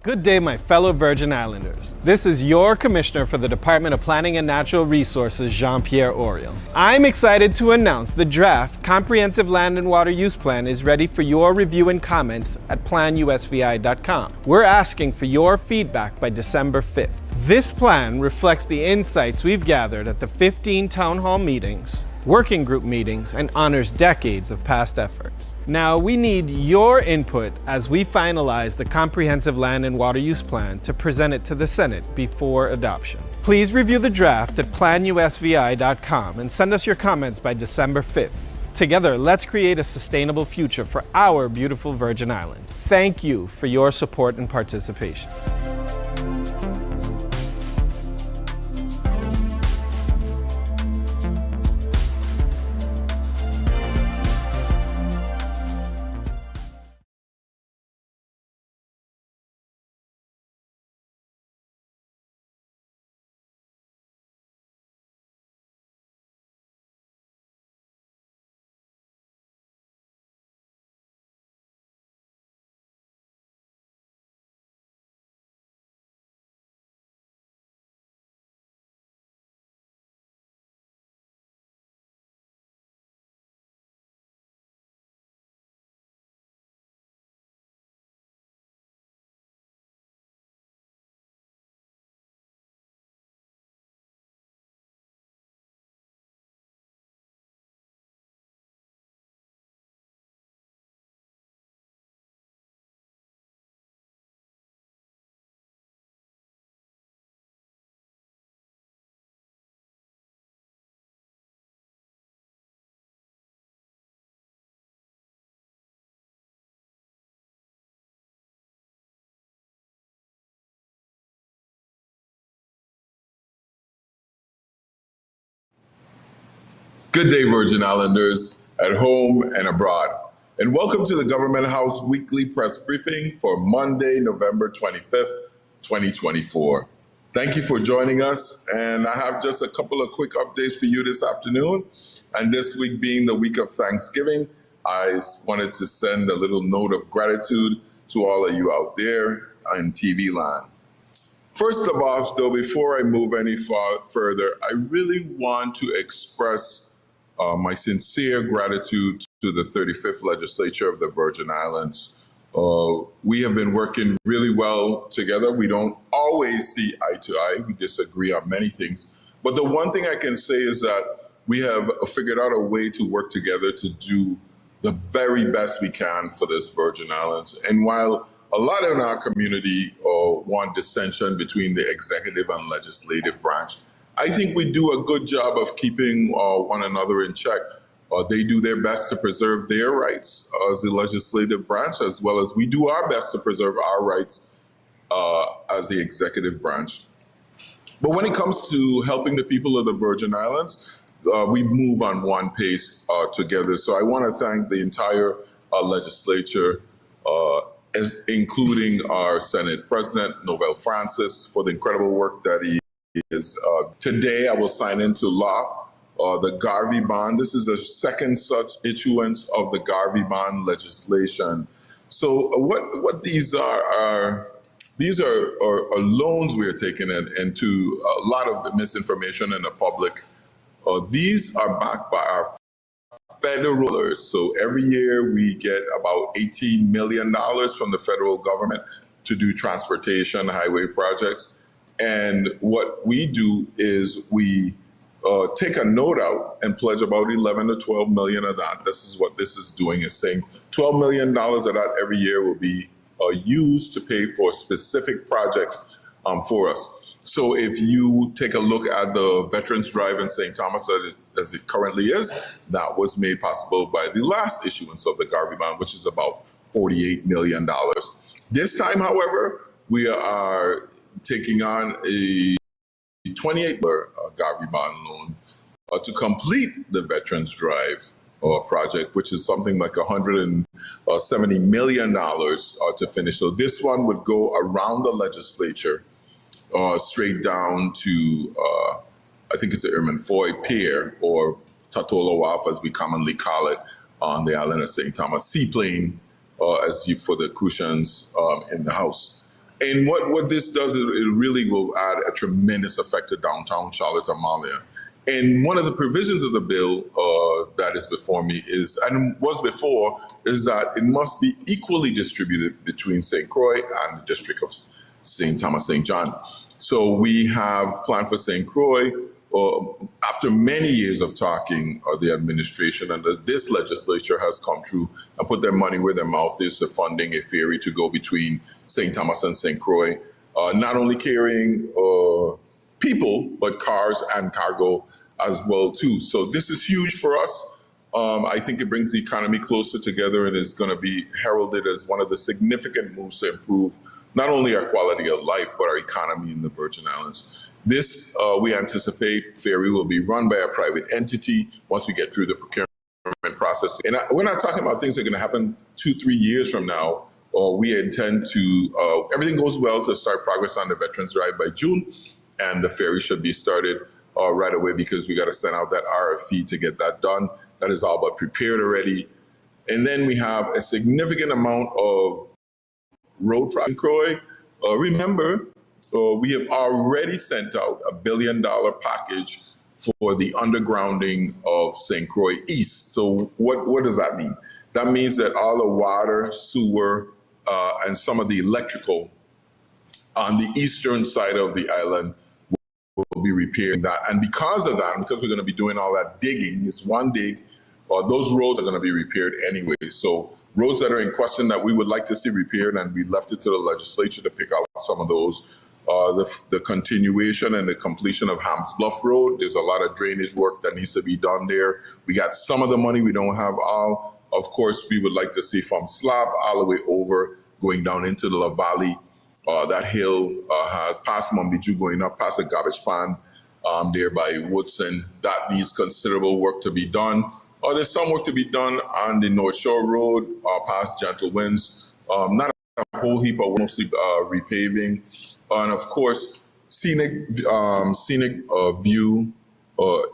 Good day, my fellow Virgin Islanders. This is your Commissioner for the Department of Planning and Natural Resources, Jean-Pierre Oriel. I'm excited to announce the draft Comprehensive Land and Water Use Plan is ready for your review and comments at planusvi.com. We're asking for your feedback by December 5th. This plan reflects the insights we've gathered at the 15 town hall meetings, working group meetings, and honors decades of past efforts. Now, we need your input as we finalize the Comprehensive Land and Water Use Plan to present it to the Senate before adoption. Please review the draft at planusvi.com and send us your comments by December 5th. Together, let's create a sustainable future for our beautiful Virgin Islands. Thank you for your support and participation. Good day, Virgin Islanders, at home and abroad, and welcome to the Government House Weekly Press Briefing for Monday, November 25th, 2024. Thank you for joining us, and I have just a couple of quick updates for you this afternoon. And this week being the week of Thanksgiving, I wanted to send a little note of gratitude to all of you out there in TV land. First of all, though, before I move any further, I really want to express my sincere gratitude to the 35th Legislature of the Virgin Islands. We have been working really well together. We don't always see eye to eye. We disagree on many things. But the one thing I can say is that we have figured out a way to work together to do the very best we can for this Virgin Islands. And while a lot in our community want dissension between the executive and legislative branch, I think we do a good job of keeping one another in check. They do their best to preserve their rights as the legislative branch, as well as we do our best to preserve our rights as the executive branch. But when it comes to helping the people of the Virgin Islands, we move on one pace together. So I want to thank the entire legislature, including our Senate President, Noel Francis, for the incredible work that he is. Today, I will sign into law the Garvey bond. This is the second such issuance of the Garvey bond legislation. So what these are loans we are taking into a lot of misinformation in the public. These are backed by our federal rulers. So every year we get about $18 million from the federal government to do transportation highway projects. And what we do is we take a note out and pledge about 11 to 12 million of that. This is what this is doing, is saying $12 million of that every year will be used to pay for specific projects for us. So if you take a look at the Veterans Drive in St. Thomas as it currently is, that was made possible by the last issuance of the Garvey bond, which is about $48 million. This time, however, we are taking on a $28 Garvey bond loan to complete the Veterans Drive project, which is something like $170 million to finish. So this one would go around the legislature straight down to, I think it's the Irman Foy Pier, or Tatola Wharf, as we commonly call it, on the island of St. Thomas, seaplane, for the Crucians in the House. And what this does is it really will add a tremendous effect to downtown Charlotte, Amalia. And one of the provisions of the bill that is before me is, and was before, is that it must be equally distributed between St. Croix and the district of St. Thomas St. John. So we have planned for St. Croix. After many years of talking, the administration and this legislature has come through and put their money where their mouth is for funding a ferry to go between St. Thomas and St. Croix, not only carrying people, but cars and cargo as well too. So this is huge for us. I think it brings the economy closer together and is going to be heralded as one of the significant moves to improve not only our quality of life, but our economy in the Virgin Islands. This, we anticipate, ferry will be run by a private entity once we get through the procurement process. And we're not talking about things that are going to happen 2-3 years from now. We intend to, everything goes well, to start progress on the Veterans Drive by June, and the ferry should be started right away because we got to send out that RFP to get that done. That is all but prepared already. And then we have a significant amount of road projects in Croix. Remember, we have already sent out $1 billion package for the undergrounding of St. Croix East. So what does that mean? That means that all the water, sewer, and some of the electrical on the eastern side of the island will be repairing that. And because of that, because we're going to be doing all that digging, it's one dig, those roads are going to be repaired anyway. So roads that are in question that we would like to see repaired, and we left it to the legislature to pick out some of those. The continuation and the completion of Hams Bluff Road, there's a lot of drainage work that needs to be done there. We got some of the money, we don't have all. Of course, we would like to see from Slab all the way over, going down into the La Valley. That hill has past Mumbiju going up past the garbage pond there by Woodson. That needs considerable work to be done. There's some work to be done on the North Shore Road past Gentle Winds. Not a whole heap, but mostly repaving. And of course, scenic view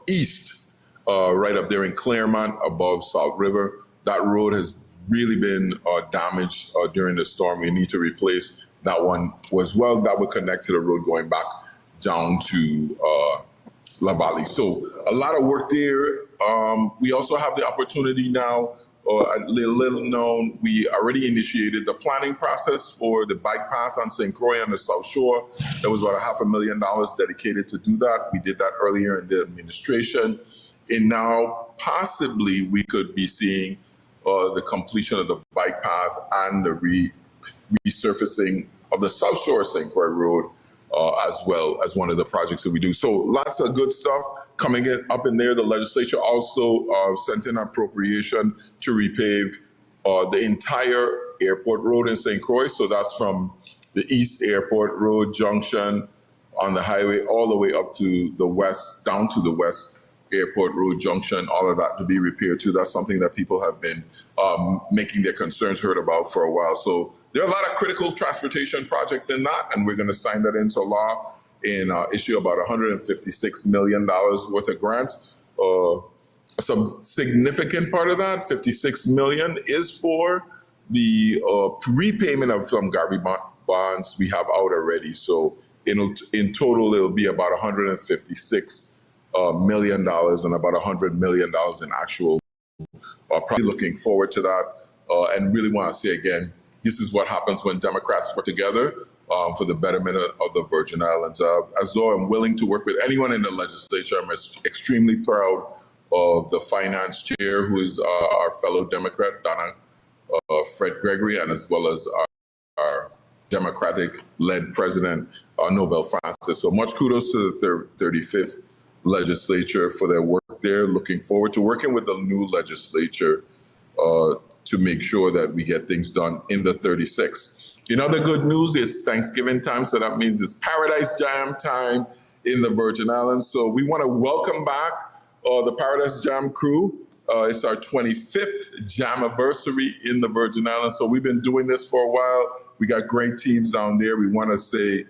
east, right up there in Claremont above Salt River. That road has really been damaged during the storm. We need to replace that one as well. That would connect to the road going back down to La Valley. So a lot of work there. We also have the opportunity now, a little known, we already initiated the planning process for the bike path on St. Croix on the South Shore. There was about $500,000 dedicated to do that. We did that earlier in the administration. And now possibly we could be seeing the completion of the bike path and the resurfacing of the South Shore St. Croix Road as well as one of the projects that we do. So lots of good stuff coming up in there. The legislature also sent in appropriation to repave the entire airport road in St. Croix. So that's from the East Airport Road Junction on the highway all the way up to the west, down to the West Airport Road Junction, all of that to be repaired too. That's something that people have been making their concerns heard about for a while. So there are a lot of critical transportation projects in that, and we're going to sign that into law and issue about $156 million worth of grants. Some significant part of that, $56 million, is for the repayment of some Garvey bonds we have out already. So in total, it'll be about $156 million and about $100 million in actual. Probably looking forward to that, and really want to say again, this is what happens when Democrats work together for the betterment of the Virgin Islands. As though I'm willing to work with anyone in the legislature, I'm extremely proud of the finance chair, who is our fellow Democrat, Donna Fred Gregory, and as well as our Democratic-led president, Nobel Francis. So much kudos to the 35th legislature for their work there. Looking forward to working with the new legislature to make sure that we get things done in the 36th. In other good news, it's Thanksgiving time, so that means it's Paradise Jam time in the Virgin Islands. So we want to welcome back the Paradise Jam crew. It's our 25th Jam anniversary in the Virgin Islands. So we've been doing this for a while. We got great teams down there. We want to say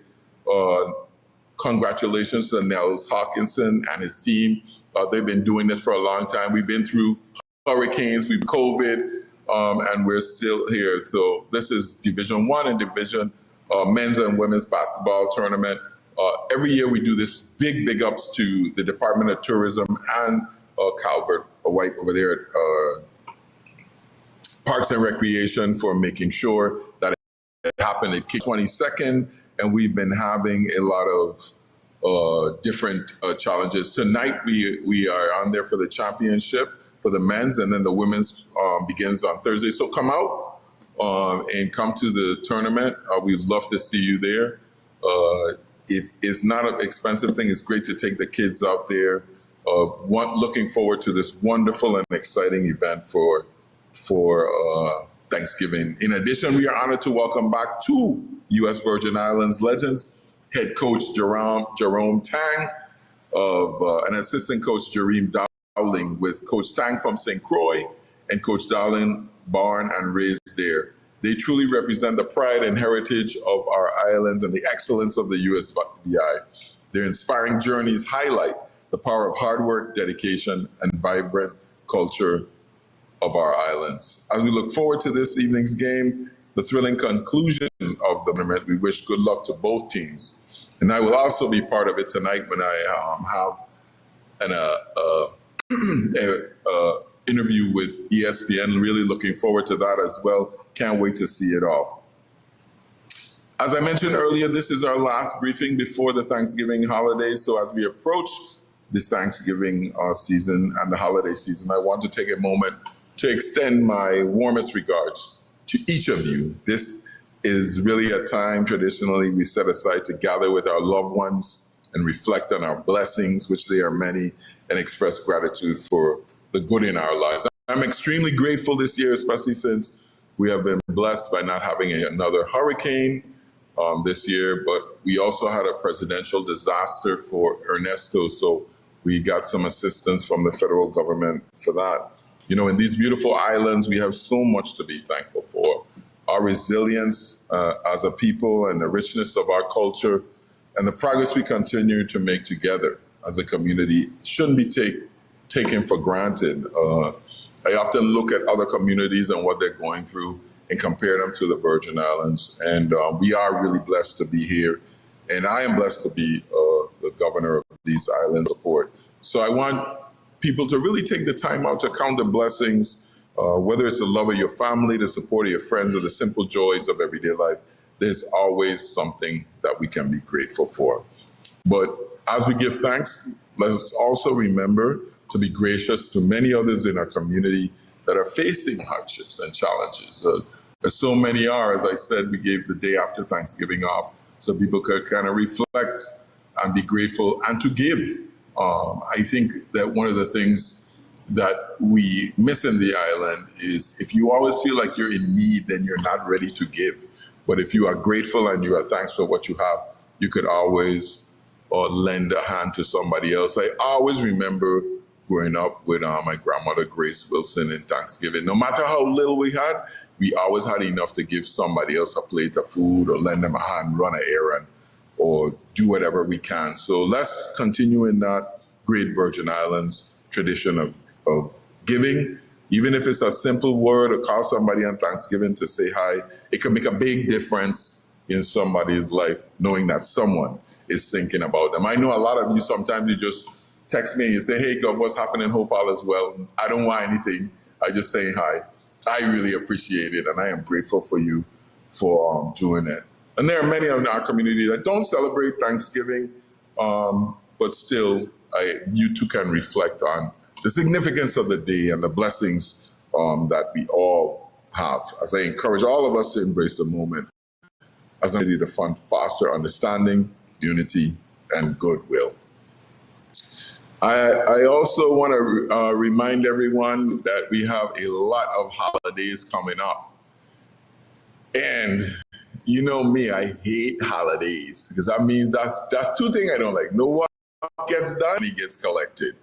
congratulations to Nels Hawkinson and his team. They've been doing this for a long time. We've been through hurricanes, we've COVID, and we're still here. So this is Division 1 and Division men's and women's basketball tournament. Every year we do this big ups to the Department of Tourism and Calvert White over there at Parks and Recreation for making sure that it happened at 22nd. And we've been having a lot of different challenges. Tonight we are on there for the championship for the men's, and then the women's begins on Thursday. So come out and come to the tournament. We'd love to see you there. It's not an expensive thing. It's great to take the kids out there. Looking forward to this wonderful and exciting event for Thanksgiving. In addition, we are honored to welcome back two U.S. Virgin Islands legends, head coach Jerome Tang and assistant coach Jareem Dowling, with Coach Tang from St. Croix and Coach Dowling born and raised there. They truly represent the pride and heritage of our islands and the excellence of the USVI. Their inspiring journeys highlight the power of hard work, dedication, and vibrant culture of our islands. As we look forward to this evening's game, the thrilling conclusion of the tournament, we wish good luck to both teams. And I will also be part of it tonight when I have an interview with ESPN. Really looking forward to that as well. Can't wait to see it all. As I mentioned earlier, this is our last briefing before the Thanksgiving holiday. So as we approach this Thanksgiving season and the holiday season, I want to take a moment to extend my warmest regards to each of you. This is really a time traditionally we set aside to gather with our loved ones and reflect on our blessings, which they are many, and express gratitude for the good in our lives. I'm extremely grateful this year, especially since we have been blessed by not having another hurricane this year, but we also had a presidential disaster for Ernesto, so we got some assistance from the federal government for that. You know, in these beautiful islands, we have so much to be thankful for. Our resilience as a people and the richness of our culture and the progress we continue to make together as a community shouldn't be taken for granted. I often look at other communities and what they're going through and compare them to the Virgin Islands. And we are really blessed to be here. And I am blessed to be the governor of these island support. So I want people to really take the time out to count the blessings, whether it's the love of your family, the support of your friends, or the simple joys of everyday life. There's always something that we can be grateful for. But as we give thanks, let's also remember to be gracious to many others in our community that are facing hardships and challenges. As so many are, as I said, we gave the day after Thanksgiving off so people could kind of reflect and be grateful and to give. I think that one of the things that we miss in the island is if you always feel like you're in need, then you're not ready to give. But if you are grateful and you are thankful for what you have, you could always lend a hand to somebody else. I always remember growing up with my grandmother, Grace Wilson, in Thanksgiving. No matter how little we had, we always had enough to give somebody else a plate of food or lend them a hand, run an errand, or do whatever we can. So let's continue in that great Virgin Islands tradition of giving. Even if it's a simple word or call somebody on Thanksgiving to say hi, it can make a big difference in somebody's life, knowing that someone is thinking about them. I know a lot of you, sometimes you just text me and you say, hey, Gov, what's happening? Hope all is well. I don't want anything. I just say hi. I really appreciate it, and I am grateful for you for doing it. And there are many in our community that don't celebrate Thanksgiving, but still, you too can reflect on the significance of the day and the blessings that we all have. As I encourage all of us to embrace the moment as an opportunity to foster understanding, unity, and goodwill. I also want to remind everyone that we have a lot of holidays coming up. And you know me, I hate holidays because I mean, that's two things I don't like. No one gets done, he gets collected.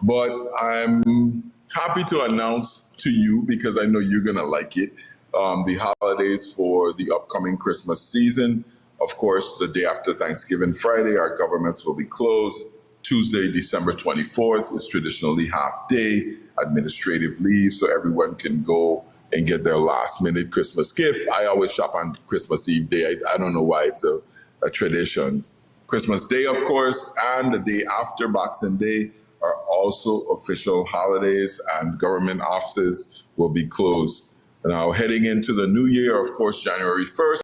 But I'm happy to announce to you, because I know you're going to like it, the holidays for the upcoming Christmas season. Of course, the day after Thanksgiving, Friday, our governments will be closed. Tuesday, December 24th is traditionally half day administrative leave, so everyone can go and get their last minute Christmas gift. I always shop on Christmas Eve day. I don't know why it's a tradition. Christmas Day, of course, and the day after Boxing Day are also official holidays, and government offices will be closed. Now, heading into the new year, of course, January 1st,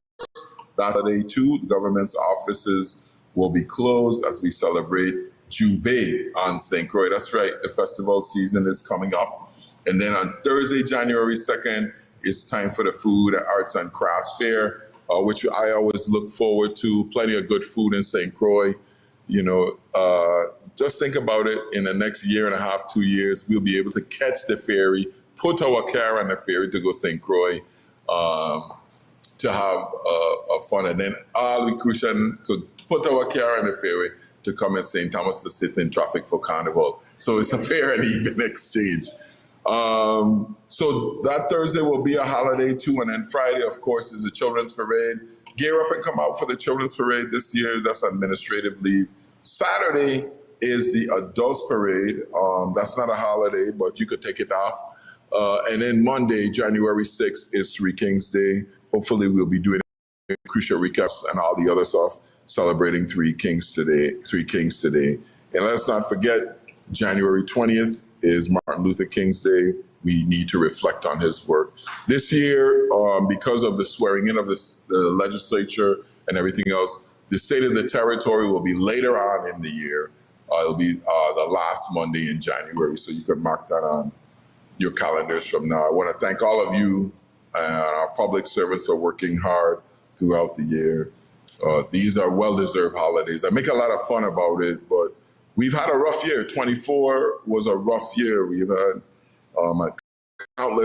that's the day too. The government's offices will be closed as we celebrate Juve on St. Croix. That's right, the festival season is coming up. And then on Thursday, January 2nd, it's time for the Food, Arts, and Crafts Fair, which I always look forward to. Plenty of good food in St. Croix. You know, just think about it. In the next year and a half, 2 years, we'll be able to catch the ferry, put our car on the ferry to go St. Croix, to have a fun. And then all we could put our car on the ferry to come in St. Thomas to sit in traffic for Carnival. So it's a fair and even exchange. So that Thursday will be a holiday too. And then Friday, of course, is the Children's Parade. Gear up and come out for the Children's Parade this year. That's administrative leave. Saturday is the Adults Parade. That's not a holiday, but you could take it off. And then Monday, January 6th, is Three Kings Day. Hopefully we'll be doing crucial recaps and all the other stuff, celebrating Three Kings today. And let's not forget, January 20th is Martin Luther King's Day. We need to reflect on his work. This year, because of the swearing in of the legislature and everything else, the State of the Territory will be later on in the year. It'll be the last Monday in January, so you can mark that on your calendars from now. I want to thank all of you and our public servants for working hard throughout the year. These are well-deserved holidays. I make a lot of fun about it, but we've had a rough year. 24 was a rough year. We've had countless